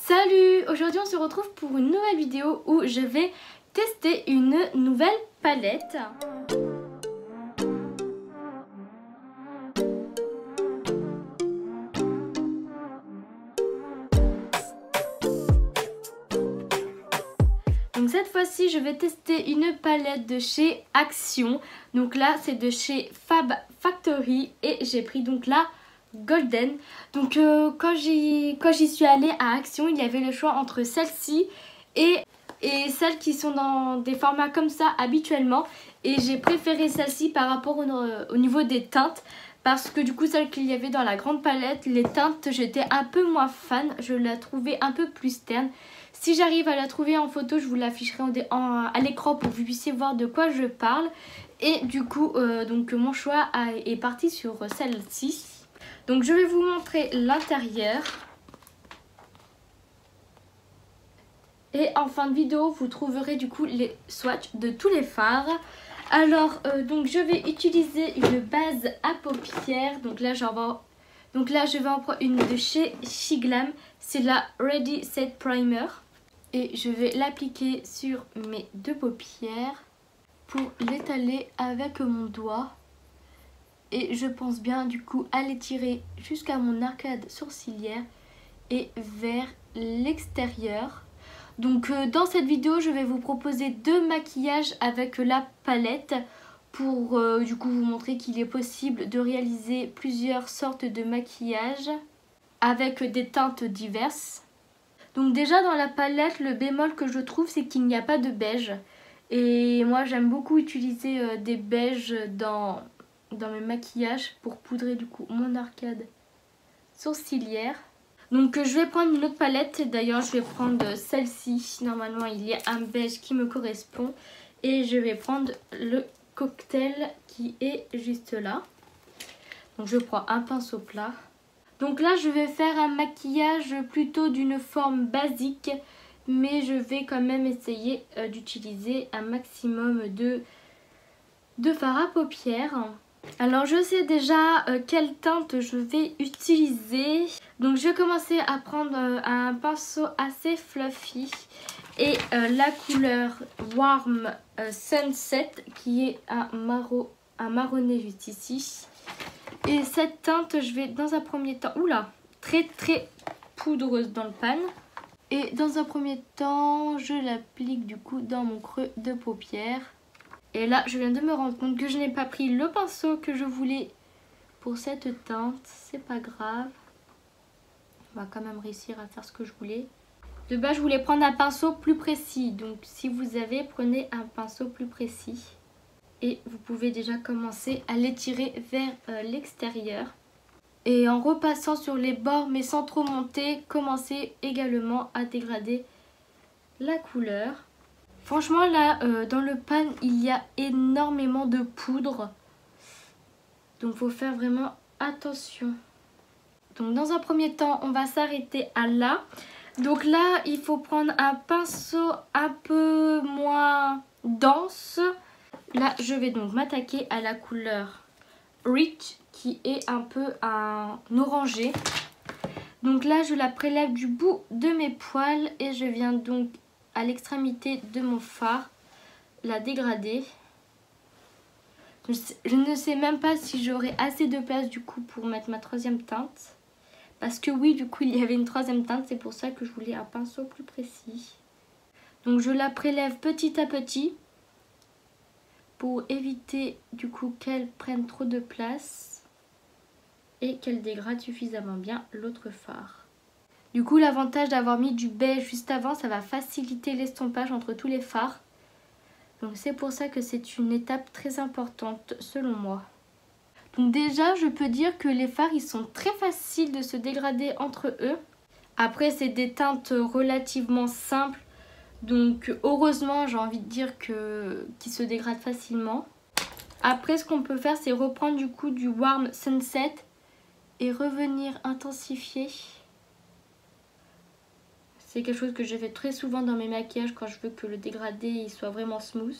Salut! Aujourd'hui on se retrouve pour une nouvelle vidéo où je vais tester une nouvelle palette. Donc cette fois-ci je vais tester une palette de chez Action. Donc là c'est de chez Fab Factory et j'ai pris donc la Golden. Donc quand j'y suis allée à Action, il y avait le choix entre celle-ci et celles qui sont dans des formats comme ça habituellement. Et j'ai préféré celle-ci par rapport au niveau des teintes. Parce que du coup celle qu'il y avait dans la grande palette, les teintes j'étais un peu moins fan. Je la trouvais un peu plus terne. Si j'arrive à la trouver en photo, je vous l'afficherai à l'écran pour que vous puissiez voir de quoi je parle. Et du coup donc mon choix est parti sur celle-ci. Donc je vais vous montrer l'intérieur. Et en fin de vidéo, vous trouverez du coup les swatchs de tous les fards. Alors, donc je vais utiliser une base à paupières. Donc là, je vais en prendre une de chez Shiglam. C'est la Ready Set Primer. Et je vais l'appliquer sur mes deux paupières pour l'étaler avec mon doigt. Et je pense bien du coup à l'étirer jusqu'à mon arcade sourcilière et vers l'extérieur. Donc dans cette vidéo je vais vous proposer deux maquillages avec la palette pour du coup vous montrer qu'il est possible de réaliser plusieurs sortes de maquillages avec des teintes diverses. Donc déjà dans la palette, le bémol que je trouve c'est qu'il n'y a pas de beige. Et moi j'aime beaucoup utiliser des beiges dans mes maquillages pour poudrer du coup mon arcade sourcilière. Donc je vais prendre une autre palette, d'ailleurs je vais prendre celle-ci, normalement il y a un beige qui me correspond. Et je vais prendre le cocktail qui est juste là. Donc je prends un pinceau plat. Donc là je vais faire un maquillage plutôt d'une forme basique. Mais je vais quand même essayer d'utiliser un maximum de fard à paupières. Alors je sais déjà quelle teinte je vais utiliser. Donc je vais commencer à prendre un pinceau assez fluffy. Et la couleur Warm Sunset qui est un marronné juste ici. Et cette teinte je vais dans un premier temps, très poudreuse dans le pan. Et dans un premier temps je l'applique du coup dans mon creux de paupière. Et là, je viens de me rendre compte que je n'ai pas pris le pinceau que je voulais pour cette teinte. C'est pas grave. On va quand même réussir à faire ce que je voulais. De base, je voulais prendre un pinceau plus précis. Donc, si vous avez, prenez un pinceau plus précis. Et vous pouvez déjà commencer à l'étirer vers l'extérieur. Et en repassant sur les bords, mais sans trop monter, commencez également à dégrader la couleur. Franchement là dans le pan il y a énormément de poudre. Donc faut faire vraiment attention. Donc dans un premier temps on va s'arrêter à là. Donc là il faut prendre un pinceau un peu moins dense. Là je vais donc m'attaquer à la couleur Rich qui est un peu un orangé. Donc là je la prélève du bout de mes poils et je viens donc à l'extrémité de mon fard la dégrader. Je ne sais même pas si j'aurai assez de place du coup pour mettre ma troisième teinte. Parce que oui, du coup il y avait une troisième teinte, c'est pour ça que je voulais un pinceau plus précis. Donc je la prélève petit à petit pour éviter du coup qu'elle prenne trop de place et qu'elle dégrade suffisamment bien l'autre fard. Du coup l'avantage d'avoir mis du beige juste avant, ça va faciliter l'estompage entre tous les fards. Donc c'est pour ça que c'est une étape très importante selon moi. Donc déjà je peux dire que les fards ils sont très faciles de se dégrader entre eux. Après c'est des teintes relativement simples. Donc heureusement j'ai envie de dire qu'ils se dégradent facilement. Après ce qu'on peut faire c'est reprendre du coup du Warm Sunset et revenir intensifier. C'est quelque chose que je fais très souvent dans mes maquillages quand je veux que le dégradé il soit vraiment smooth.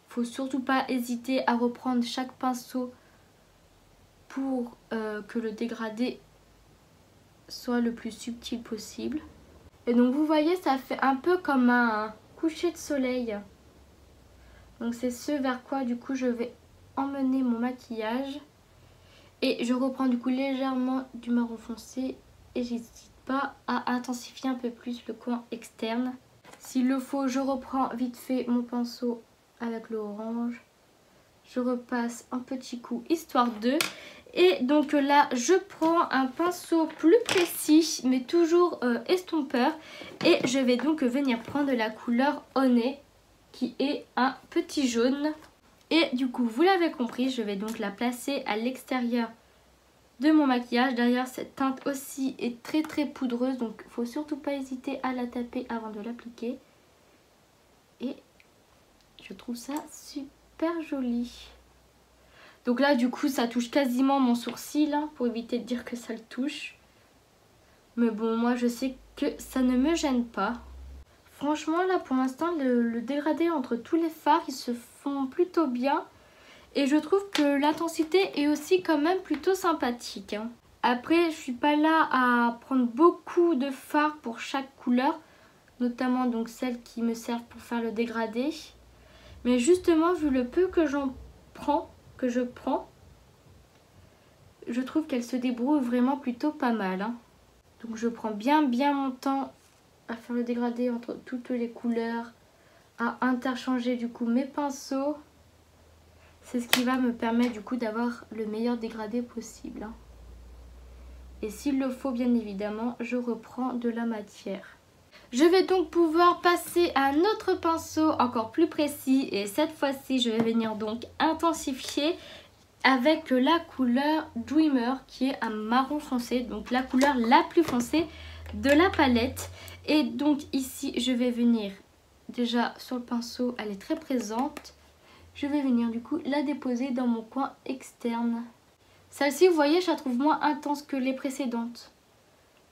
Faut surtout pas hésiter à reprendre chaque pinceau pour que le dégradé soit le plus subtil possible. Et donc vous voyez, ça fait un peu comme un coucher de soleil. Donc c'est ce vers quoi du coup je vais emmener mon maquillage. Et je reprends du coup légèrement du marron foncé et j'hésite pas à intensifier un peu plus le coin externe. S'il le faut, je reprends vite fait mon pinceau avec le orange. Je repasse un petit coup histoire de. Et donc là, je prends un pinceau plus précis, mais toujours estompeur. Et je vais donc venir prendre la couleur Honey, qui est un petit jaune. Et du coup, vous l'avez compris, je vais donc la placer à l'extérieur de mon maquillage. D'ailleurs, cette teinte aussi est très très poudreuse, donc il ne faut surtout pas hésiter à la taper avant de l'appliquer. Et je trouve ça super joli. Donc là, du coup, ça touche quasiment mon sourcil, hein, pour éviter de dire que ça le touche. Mais bon, moi, je sais que ça ne me gêne pas. Franchement, là, pour l'instant, le dégradé entre tous les fards, ils se font plutôt bien. Et je trouve que l'intensité est aussi quand même plutôt sympathique, hein. Après, je suis pas là à prendre beaucoup de fards pour chaque couleur. Notamment donc celles qui me servent pour faire le dégradé. Mais justement, vu le peu que je prends, je trouve qu'elle se débrouille vraiment plutôt pas mal, hein. Donc je prends bien mon temps à faire le dégradé entre toutes les couleurs, à interchanger du coup mes pinceaux. C'est ce qui va me permettre du coup d'avoir le meilleur dégradé possible, hein. Et s'il le faut, bien évidemment, je reprends de la matière. Je vais donc pouvoir passer à un autre pinceau encore plus précis. Et cette fois-ci, je vais venir donc intensifier avec la couleur Dreamer, qui est un marron foncé. Donc la couleur la plus foncée de la palette. Et donc ici, je vais venir déjà sur le pinceau, elle est très présente. Je vais venir du coup la déposer dans mon coin externe. Celle-ci, vous voyez, je la trouve moins intense que les précédentes.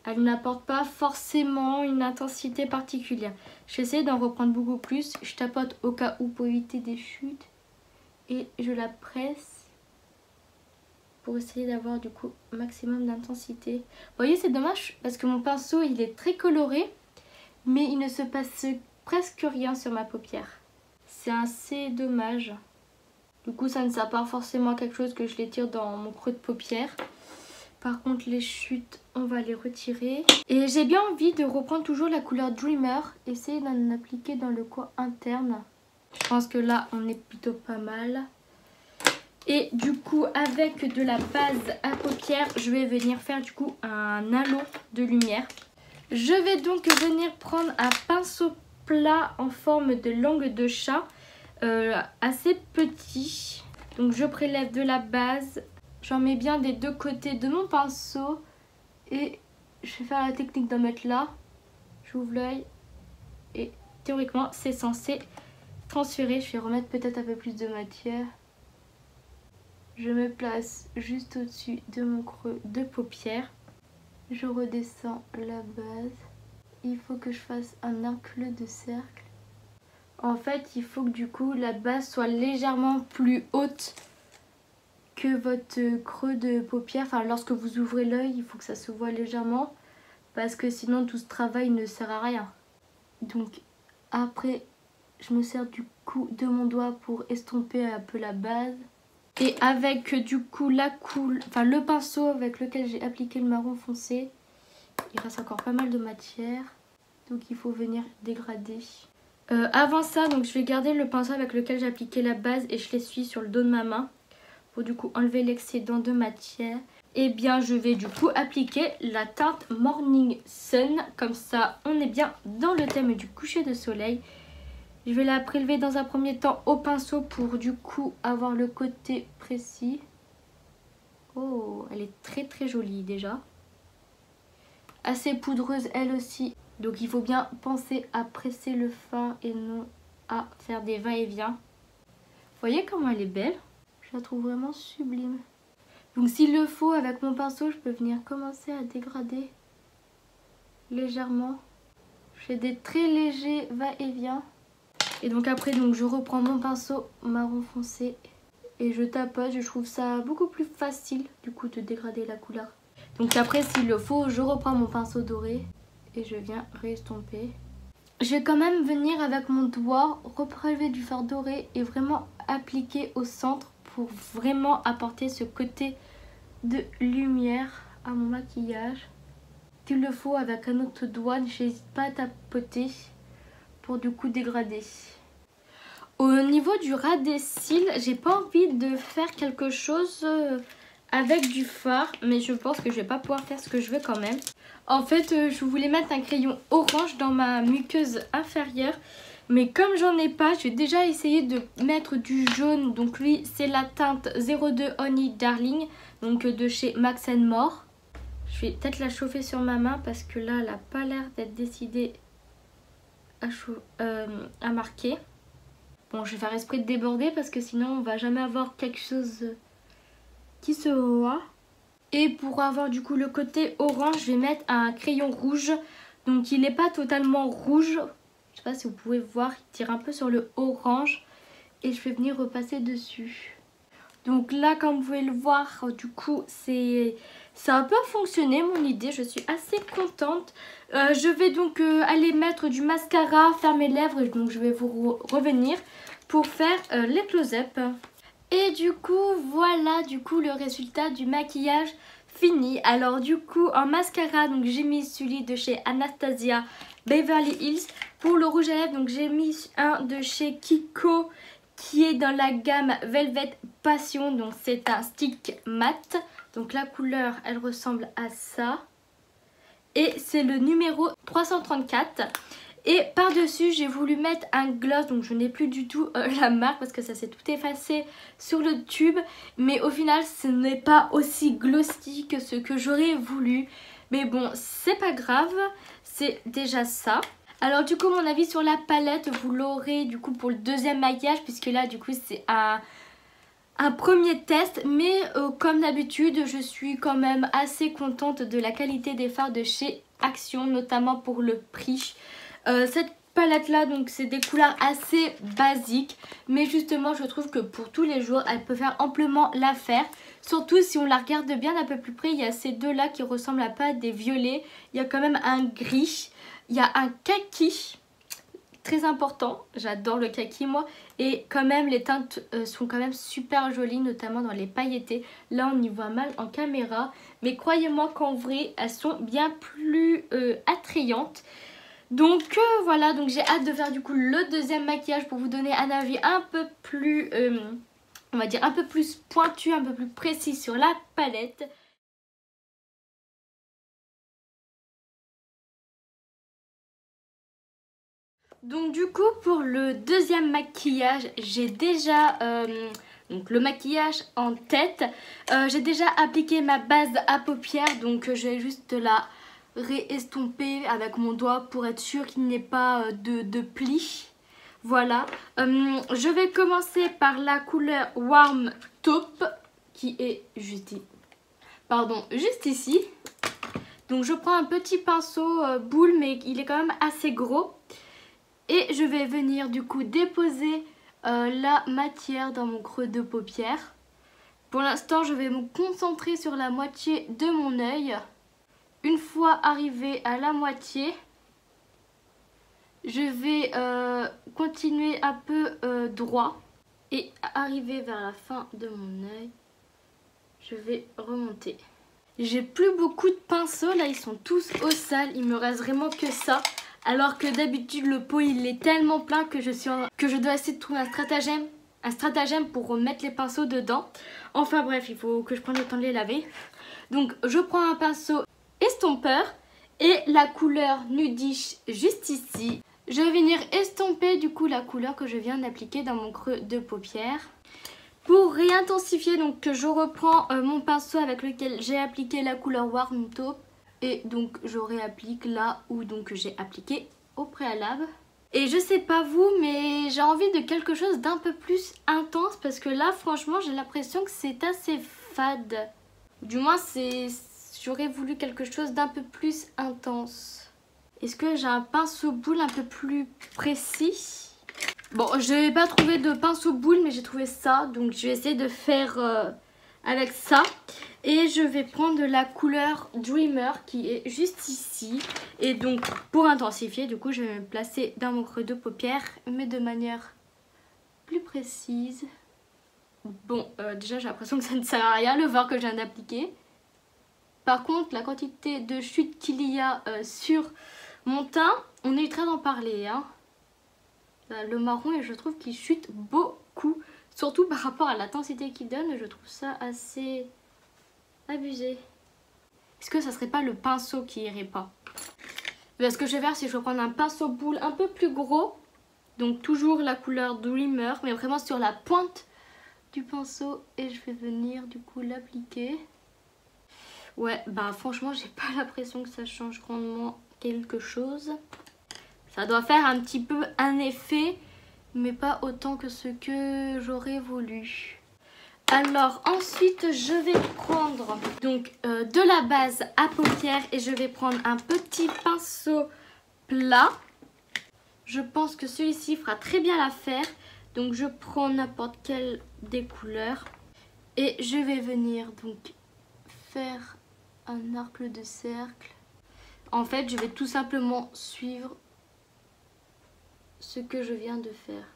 Elle n'apporte pas forcément une intensité particulière. J'essaie d'en reprendre beaucoup plus. Je tapote au cas où pour éviter des chutes. Et je la presse pour essayer d'avoir du coup un maximum d'intensité. Vous voyez, c'est dommage parce que mon pinceau, il est très coloré. Mais il ne se passe presque rien sur ma paupière. C'est assez dommage. Du coup, ça ne sert pas forcément à quelque chose que je les tire dans mon creux de paupière. Par contre, les chutes, on va les retirer. Et j'ai bien envie de reprendre toujours la couleur Dreamer. Essayer d'en appliquer dans le coin interne. Je pense que là, on est plutôt pas mal. Et du coup, avec de la base à paupières, je vais venir faire du coup un halo de lumière. Je vais donc venir prendre un pinceau plat en forme de langue de chat. Assez petit. Donc je prélève de la base. J'en mets bien des deux côtés de mon pinceau. Et je vais faire la technique d'en mettre là. J'ouvre l'œil. Et théoriquement, c'est censé transférer. Je vais remettre peut-être un peu plus de matière. Je me place juste au-dessus de mon creux de paupière. Je redescends la base. Il faut que je fasse un inclus de cercle. En fait, il faut que du coup la base soit légèrement plus haute que votre creux de paupière. Enfin, lorsque vous ouvrez l'œil, il faut que ça se voit légèrement. Parce que sinon, tout ce travail ne sert à rien. Donc, après, je me sers du coup de mon doigt pour estomper un peu la base. Et avec du coup le pinceau avec lequel j'ai appliqué le marron foncé, il reste encore pas mal de matière. Donc, il faut venir dégrader. Avant ça, donc je vais garder le pinceau avec lequel j'ai appliqué la base et je l'essuie sur le dos de ma main pour du coup enlever l'excédent de matière. Et bien je vais du coup appliquer la teinte Morning Sun, comme ça on est bien dans le thème du coucher de soleil. Je vais la prélever dans un premier temps au pinceau pour du coup avoir le côté précis. Oh, elle est très très jolie déjà. Assez poudreuse elle aussi. Donc il faut bien penser à presser le fard et non à faire des va-et-vient. Vous voyez comment elle est belle? Je la trouve vraiment sublime. Donc s'il le faut, avec mon pinceau, je peux venir commencer à dégrader légèrement. Je fais des très légers va-et-vient. Et donc après, je reprends mon pinceau marron foncé et je tapote. Je trouve ça beaucoup plus facile du coup de dégrader la couleur. Donc après s'il le faut, je reprends mon pinceau doré et je viens réestomper. Je vais quand même venir avec mon doigt reprélever du fard doré et vraiment appliquer au centre pour vraiment apporter ce côté de lumière à mon maquillage. S'il le faut, avec un autre doigt, j'hésite pas à tapoter pour du coup dégrader. Au niveau du ras des cils, j'ai pas envie de faire quelque chose avec du fard, mais je pense que je vais pas pouvoir faire ce que je veux quand même. En fait, je voulais mettre un crayon orange dans ma muqueuse inférieure, mais comme j'en ai pas, j'ai déjà essayé de mettre du jaune. Donc lui, c'est la teinte 02 Honey Darling, donc de chez Max More. Je vais peut-être la chauffer sur ma main parce que là, elle n'a pas l'air d'être décidée à marquer. Bon, je vais faire esprit de déborder parce que sinon, on va jamais avoir quelque chose qui se voit. Et pour avoir du coup le côté orange, je vais mettre un crayon rouge. Donc il n'est pas totalement rouge. Je sais pas si vous pouvez voir, il tire un peu sur le orange. Et je vais venir repasser dessus. Donc là, comme vous pouvez le voir, du coup, ça a un peu fonctionné mon idée. Je suis assez contente. Je vais donc aller mettre du mascara, faire mes lèvres. Donc je vais vous revenir pour faire les close-up. Et du coup, voilà le résultat du maquillage fini. Alors du coup, en mascara, donc j'ai mis celui de chez Anastasia Beverly Hills. Pour le rouge à lèvres, donc j'ai mis un de chez Kiko qui est dans la gamme Velvet Passion. Donc c'est un stick mat. Donc la couleur, elle ressemble à ça. Et c'est le numéro 334. Et par-dessus, j'ai voulu mettre un gloss. Donc je n'ai plus du tout la marque parce que ça s'est tout effacé sur le tube. Mais au final, ce n'est pas aussi glossy que ce que j'aurais voulu. Mais bon, c'est pas grave. C'est déjà ça. Alors du coup, mon avis sur la palette, vous l'aurez du coup pour le deuxième maquillage. Puisque là, du coup, c'est un premier test. Mais comme d'habitude, je suis quand même assez contente de la qualité des fards de chez Action. Notamment pour le prix. Cette palette là, donc c'est des couleurs assez basiques, mais justement je trouve que pour tous les jours elle peut faire amplement l'affaire. Surtout si on la regarde bien d'un peu plus près, il y a ces deux là qui ressemblent à pas des violets. Il y a quand même un gris, il y a un kaki, très important, j'adore le kaki moi. Et quand même les teintes sont quand même super jolies, notamment dans les pailletés. Là on y voit mal en caméra, mais croyez-moi qu'en vrai elles sont bien plus attrayantes. Donc voilà, donc j'ai hâte de faire du coup le deuxième maquillage pour vous donner un avis un peu plus, on va dire un peu plus pointu, un peu plus précis sur la palette. Donc du coup pour le deuxième maquillage, j'ai déjà donc le maquillage en tête. J'ai déjà appliqué ma base à paupières, donc je vais juste la réestomper avec mon doigt pour être sûr qu'il n'y ait pas de plis. Voilà. Je vais commencer par la couleur Warm Taupe qui est juste ici. Donc je prends un petit pinceau boule, mais il est quand même assez gros. Et je vais venir du coup déposer la matière dans mon creux de paupière. Pour l'instant, je vais me concentrer sur la moitié de mon œil. Une fois arrivé à la moitié, je vais continuer un peu droit et arriver vers la fin de mon œil, je vais remonter. J'ai plus beaucoup de pinceaux, là ils sont tous au sale, il me reste vraiment que ça. Alors que d'habitude le pot il est tellement plein que je dois essayer de trouver un stratagème pour remettre les pinceaux dedans. Enfin bref, il faut que je prenne le temps de les laver. Donc je prends un pinceau estompeur et la couleur nudish juste ici. Je vais venir estomper du coup la couleur que je viens d'appliquer dans mon creux de paupière. Pour réintensifier, donc je reprends mon pinceau avec lequel j'ai appliqué la couleur Warm Taupe et donc je réapplique là où donc j'ai appliqué au préalable. Et je sais pas vous, mais j'ai envie de quelque chose d'un peu plus intense parce que là franchement j'ai l'impression que c'est assez fade. Du moins j'aurais voulu quelque chose d'un peu plus intense. Est-ce que j'ai un pinceau boule un peu plus précis? Bon, je n'ai pas trouvé de pinceau boule, mais j'ai trouvé ça. Donc je vais essayer de faire avec ça. Et je vais prendre la couleur Dreamer qui est juste ici. Et donc pour intensifier, du coup je vais me placer dans mon creux de paupière, mais de manière plus précise. Bon, déjà j'ai l'impression que ça ne sert à rien le vert que je viens d'appliquer. Par contre, la quantité de chute qu'il y a sur mon teint, on évitera d'en parler. Hein. Le marron, et je trouve qu'il chute beaucoup. Surtout par rapport à l'intensité qu'il donne, je trouve ça assez abusé. Est-ce que ça serait pas le pinceau qui irait pas? Ce que je vais faire, c'est que je vais prendre un pinceau boule un peu plus gros. Donc toujours la couleur Dreamer, mais vraiment sur la pointe du pinceau. Et je vais venir du coup l'appliquer. Ouais, bah franchement, j'ai pas l'impression que ça change grandement quelque chose. Ça doit faire un petit peu un effet, mais pas autant que ce que j'aurais voulu. Alors ensuite, je vais prendre donc de la base à paupières et je vais prendre un petit pinceau plat. Je pense que celui-ci fera très bien l'affaire. Donc je prends n'importe quelle des couleurs et je vais venir donc faire un arc de cercle. En fait, je vais tout simplement suivre ce que je viens de faire.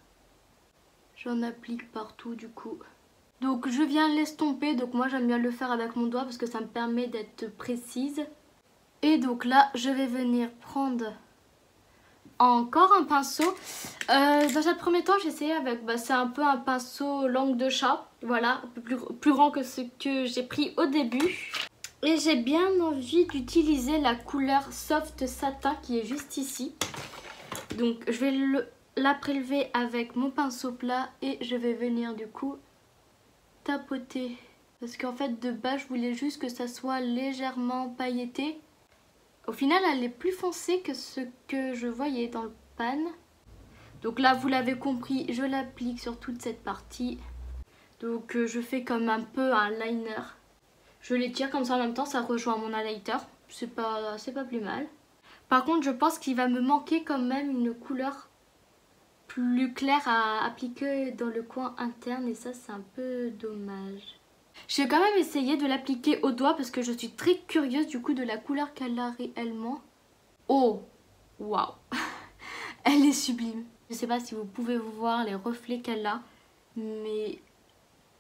J'en applique partout du coup. Donc je viens l'estomper, donc moi j'aime bien le faire avec mon doigt parce que ça me permet d'être précise. Et donc là, je vais venir prendre encore un pinceau. Dans un premier temps, j'ai essayé avec, c'est un peu un pinceau langue de chat. Voilà, un peu plus grand que ce que j'ai pris au début. Et j'ai bien envie d'utiliser la couleur Soft Satin qui est juste ici. Donc je vais la prélever avec mon pinceau plat et je vais venir du coup tapoter. Parce qu'en fait de base je voulais juste que ça soit légèrement pailleté. Au final elle est plus foncée que ce que je voyais dans le pan. Donc là vous l'avez compris, je l'applique sur toute cette partie. Donc je fais comme un peu un liner. Je l'étire comme ça en même temps, ça rejoint mon highlighter. C'est pas plus mal. Par contre, je pense qu'il va me manquer quand même une couleur plus claire à appliquer dans le coin interne. Et ça, c'est un peu dommage. Je vais quand même essayer de l'appliquer au doigt parce que je suis très curieuse du coup de la couleur qu'elle a réellement. Oh, waouh. Elle est sublime. Je sais pas si vous pouvez voir les reflets qu'elle a. Mais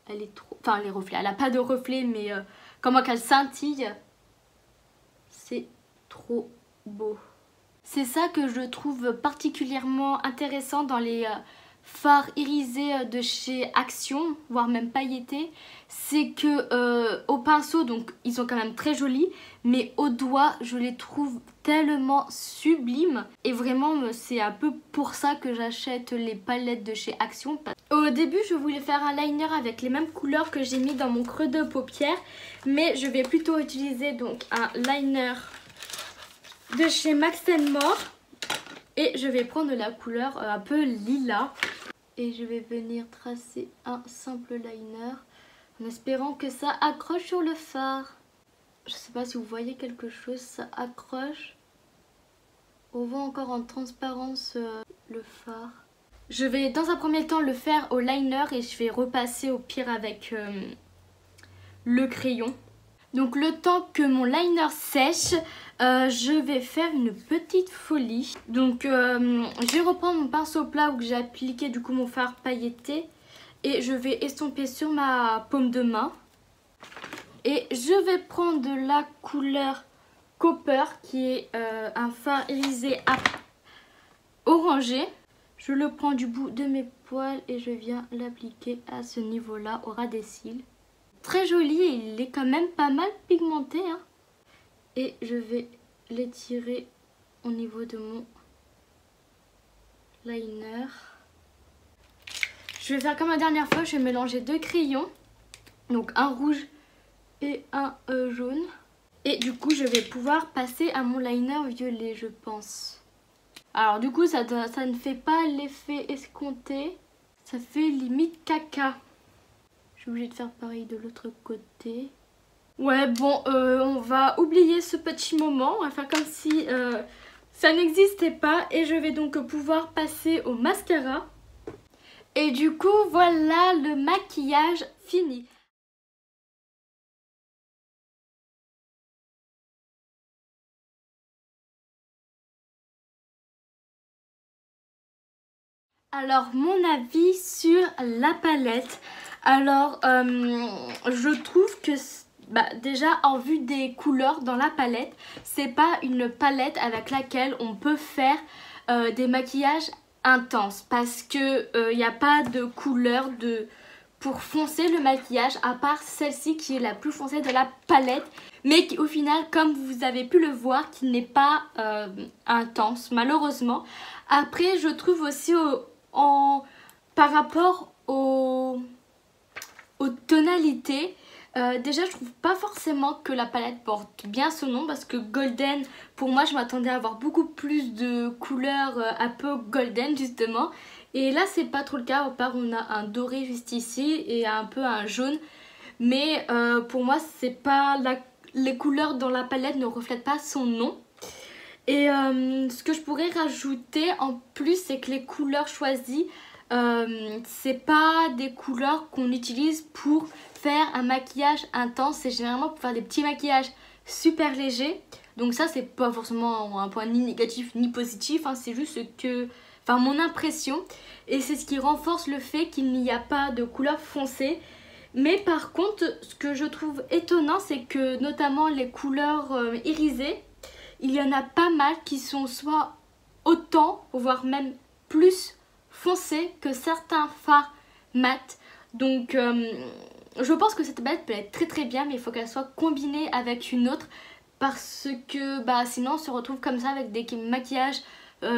elle est trop... Enfin, les reflets. Elle n'a pas de reflets, mais... comment qu'elle scintille, c'est trop beau. C'est ça que je trouve particulièrement intéressant dans les fards irisés de chez Action, voire même pailletés. C'est que au pinceau, donc ils sont quand même très jolis, mais au doigt, je les trouve tellement sublimes. Et vraiment, c'est un peu pour ça que j'achète les palettes de chez Action. Au début, je voulais faire un liner avec les mêmes couleurs que j'ai mis dans mon creux de paupière. Mais je vais plutôt utiliser donc un liner de chez Max More. Et je vais prendre la couleur un peu lilas. Et je vais venir tracer un simple liner en espérant que ça accroche sur le fard. Je sais pas si vous voyez quelque chose, ça accroche. On voit encore en transparence le fard. Je vais dans un premier temps le faire au liner et je vais repasser au pire avec le crayon. Donc le temps que mon liner sèche, je vais faire une petite folie. Donc je vais reprendre mon pinceau plat où j'ai appliqué du coup mon fard pailleté. Et je vais estomper sur ma paume de main. Et je vais prendre de la couleur Copper qui est un fard irisé orangé. Je le prends du bout de mes poils et je viens l'appliquer à ce niveau-là, au ras des cils. Très joli et il est quand même pas mal pigmenté. Hein. Et je vais l'étirer au niveau de mon liner. Je vais faire comme la dernière fois, je vais mélanger deux crayons. Donc un rouge et un jaune. Et du coup je vais pouvoir passer à mon liner violet je pense. Alors du coup ça ne fait pas l'effet escompté. Ça fait limite caca. Je suis obligée de faire pareil de l'autre côté. Ouais bon on va oublier ce petit moment. On va faire comme si ça n'existait pas. Et je vais donc pouvoir passer au mascara. Et du coup voilà le maquillage fini. Alors mon avis sur la palette. Alors je trouve que déjà en vue des couleurs dans la palette, c'est pas une palette avec laquelle on peut faire des maquillages intenses, parce que il n'y a pas de couleur pour foncer le maquillage, à part celle-ci qui est la plus foncée de la palette, mais qui au final, comme vous avez pu le voir, qui n'est pas intense malheureusement. Après je trouve aussi par rapport aux tonalités, déjà je trouve pas forcément que la palette porte bien son nom, parce que golden, pour moi je m'attendais à avoir beaucoup plus de couleurs un peu golden justement, et là c'est pas trop le cas, à part on a un doré juste ici et un peu un jaune, mais pour moi c'est pas les couleurs dans la palette ne reflètent pas son nom. Et ce que je pourrais rajouter en plus, c'est que les couleurs choisies, c'est pas des couleurs qu'on utilise pour faire un maquillage intense, c'est généralement pour faire des petits maquillages super légers. Donc ça c'est pas forcément un point ni négatif ni positif, hein, c'est juste que, enfin mon impression, et c'est ce qui renforce le fait qu'il n'y a pas de couleur foncée. Mais par contre, ce que je trouve étonnant, c'est que notamment les couleurs irisées, il y en a pas mal qui sont soit autant, voire même plus foncés que certains fards mat. Donc je pense que cette palette peut être très très bien, mais il faut qu'elle soit combinée avec une autre, parce que sinon on se retrouve comme ça avec des maquillages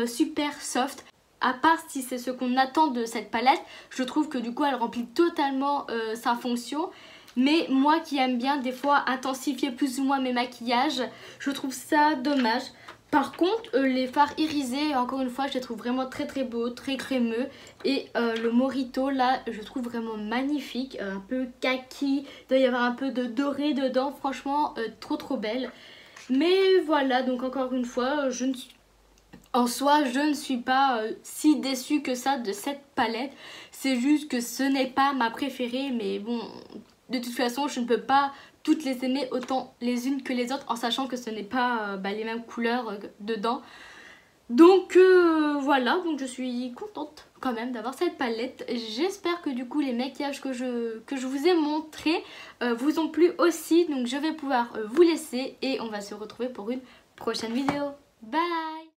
super soft. À part si c'est ce qu'on attend de cette palette, je trouve que du coup elle remplit totalement sa fonction. Mais moi qui aime bien des fois intensifier plus ou moins mes maquillages, je trouve ça dommage. Par contre, les fards irisés, encore une fois, je les trouve vraiment très très beaux, très crémeux. Et le Morito, là, je trouve vraiment magnifique. Un peu kaki, il doit y avoir un peu de doré dedans. Franchement, trop trop belle. Mais voilà, donc encore une fois, en soi, je ne suis pas si déçue que ça de cette palette. C'est juste que ce n'est pas ma préférée, mais bon, de toute façon, je ne peux pas toutes les aimer autant les unes que les autres, en sachant que ce n'est pas les mêmes couleurs dedans. Donc voilà, donc je suis contente quand même d'avoir cette palette. J'espère que du coup les maquillages que je vous ai montrés vous ont plu aussi. Donc je vais pouvoir vous laisser et on va se retrouver pour une prochaine vidéo. Bye!